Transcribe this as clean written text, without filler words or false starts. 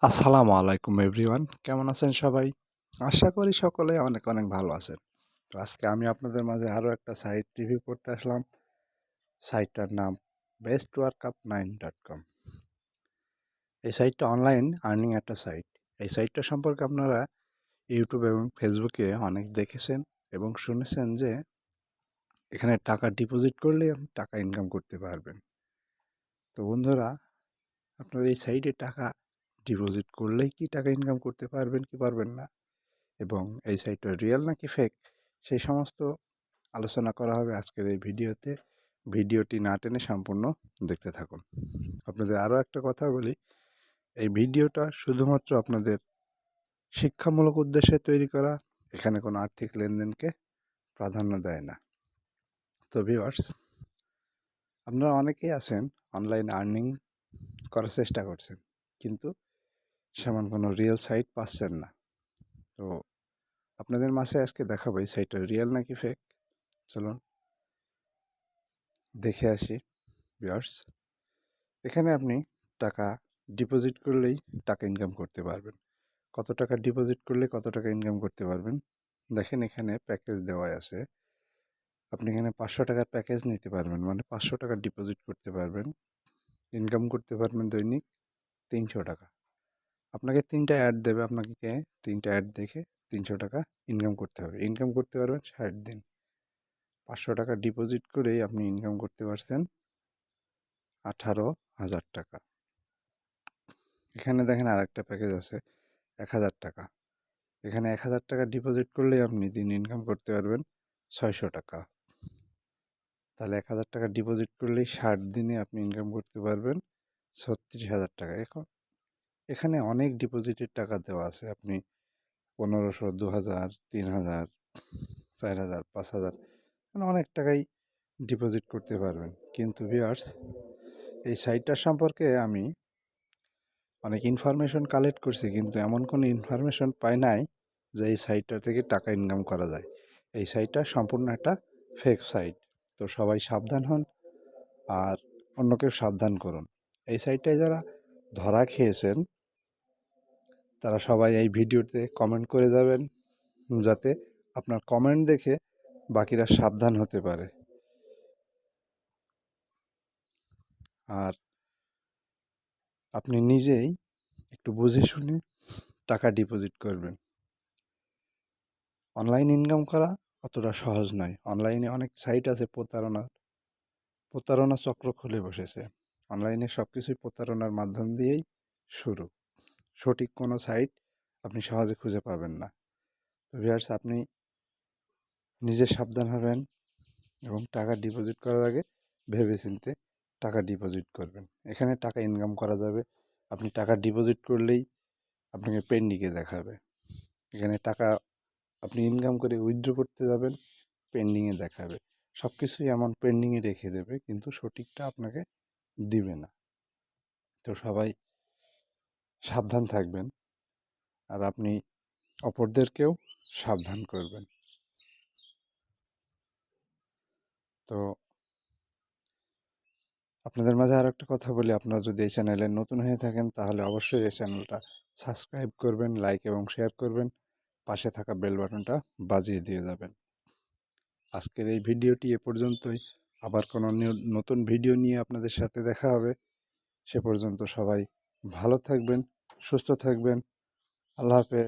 আসসালামু আলাইকুম এভরিওয়ান, কেমন আছেন সবাই? আশা করি সকলে অনেক অনেক ভালো আছেন। তো আজকে আমি আপনাদের মাঝে আরও একটা সাইট রিভিউ করতে আসলাম। সাইটটার নাম bestworkup9.com। এই সাইটটা অনলাইন আর্নিং একটা সাইট। এই সাইটটা সম্পর্কে আপনারা ইউটিউব এবং ফেসবুকে অনেক দেখেছেন এবং শুনেছেন যে এখানে টাকা ডিপোজিট করলেই আপনি টাকা ইনকাম করতে পারবেন। তো বন্ধুরা, আপনারা এই সাইটে টাকা ডিপোজিট করলেই কি টাকা ইনকাম করতে পারবেন কি পারবেন না, এবং এই সাইটটা রিয়েল নাকি ফেক, সেই সমস্ত আলোচনা করা হবে আজকের এই ভিডিওতে। ভিডিওটি না টেনে সম্পূর্ণ দেখতে থাকুন। আপনাদের আরও একটা কথা বলি, এই ভিডিওটা শুধুমাত্র আপনাদের শিক্ষামূলক উদ্দেশ্যে তৈরি করা, এখানে কোনো আর্থিক লেনদেনকে প্রাধান্য দেয় না। তো ভিউয়ার্স, আপনারা অনেকেই আছেন অনলাইন আর্নিং করার চেষ্টা করছেন, কিন্তু সেমন কোনো রিয়েল সাইট পাচ্ছেন না। তো আপনাদের মাঝে আজকে দেখাবো এই সাইটটা রিয়েল নাকি ফেক। চলুন দেখে আসি ভিউয়ার্স। এখানে আপনি টাকা ডিপোজিট করলেই টাকা ইনকাম করতে পারবেন। কত টাকা ডিপোজিট করলে কত টাকা ইনকাম করতে পারবেন দেখেন, এখানে প্যাকেজ দেওয়া আছে। আপনি এখানে 500 টাকার প্যাকেজ নিতে পারবেন, মানে 500 টাকা ডিপোজিট করতে পারবেন, ইনকাম করতে পারবেন দৈনিক 300 টাকা। আপনাকে 3টা অ্যাড দেবে, আপনাকে 3টা অ্যাড দেখে 300 টাকা ইনকাম করতে হবে। ইনকাম করতে পারবেন 60 দিন। 500 টাকা ডিপোজিট করেই আপনি ইনকাম করতে পারছেন 18,000 টাকা। এখানে দেখেন আরেকটা প্যাকেজ আছে 1000 টাকা। এখানে 1000 টাকা ডিপোজিট করলেই আপনি দিন ইনকাম করতে পারবেন 600 টাকা। তাহলে 1000 টাকা ডিপোজিট করলেই 60 দিনে আপনি ইনকাম করতে পারবেন 36,000 টাকা। এখানে অনেক ডিপোজিটের টাকা দেওয়া আছে। আপনি 1500, 2000, 3000, 4000, 5000, মানে অনেক টাকাই ডিপোজিট করতে পারবেন। কিন্তু ভিউয়ার্স, এই সাইটটার সম্পর্কে আমি অনেক ইনফরমেশন কালেক্ট করছি, কিন্তু এমন কোনো ইনফরমেশন পাই নাই যে এই সাইটটা থেকে টাকা ইনকাম করা যায়। এই সাইটটা সম্পূর্ণ একটা ফেক সাইট। তো সবাই সাবধান হন আর অন্যকে সাবধান করুন। এই সাইটটায় যারা ধরা খেয়েছেন তারা সবাই এই ভিডিওতে কমেন্ট করে যাবেন, যাতে আপনার কমেন্ট দেখে বাকিরা সাবধান হতে পারে। আর আপনি নিজেই একটু বুঝে শুনে টাকা ডিপোজিট করবেন। অনলাইন ইনকাম করা অতটা সহজ নয়। অনলাইনে অনেক সাইট আছে প্রতারণা চক্র খুলে বসেছে। অনলাইনে সব কিছুই প্রতারণার মাধ্যম দিয়েই শুরু। সঠিক কোনো সাইট আপনি সহজে খুঁজে পাবেন না। তো ভিউয়ার্স, আপনি নিজে সাবধান হবেন এবং টাকা ডিপোজিট করার আগে ভেবেচিন্তে টাকা ডিপোজিট করবেন। এখানে টাকা ইনকাম করা যাবে। আপনি টাকা ডিপোজিট করলেই আপনাকে পেন্ডিংয়ে দেখাবে। এখানে টাকা আপনি ইনকাম করে উইথড্র করতে যাবেন, পেন্ডিংয়ে দেখাবে। সব কিছুই এমন পেন্ডিংয়ে রেখে দেবে, কিন্তু সঠিকটা আপনাকে দিবে না। তো সবাই সাবধান থাকবেন আর আপনি অপরদেরকেও সাবধান করবেন। তো আপনাদের মাঝে আর একটা কথা বলি, আপনারা যদি এই চ্যানেলে নতুন হয়ে থাকেন তাহলে অবশ্যই এই চ্যানেলটা সাবস্ক্রাইব করবেন, লাইক এবং শেয়ার করবেন, পাশে থাকা বেল বাটনটা বাজিয়ে দিয়ে যাবেন। আজকের এই ভিডিওটি এ পর্যন্তই। আবার কোনো নতুন ভিডিও নিয়ে আপনাদের সাথে দেখা হবে। সে পর্যন্ত সবাই ভালো থাকবেন, সুস্থ থাকবেন। আল্লাহ হাফেজ।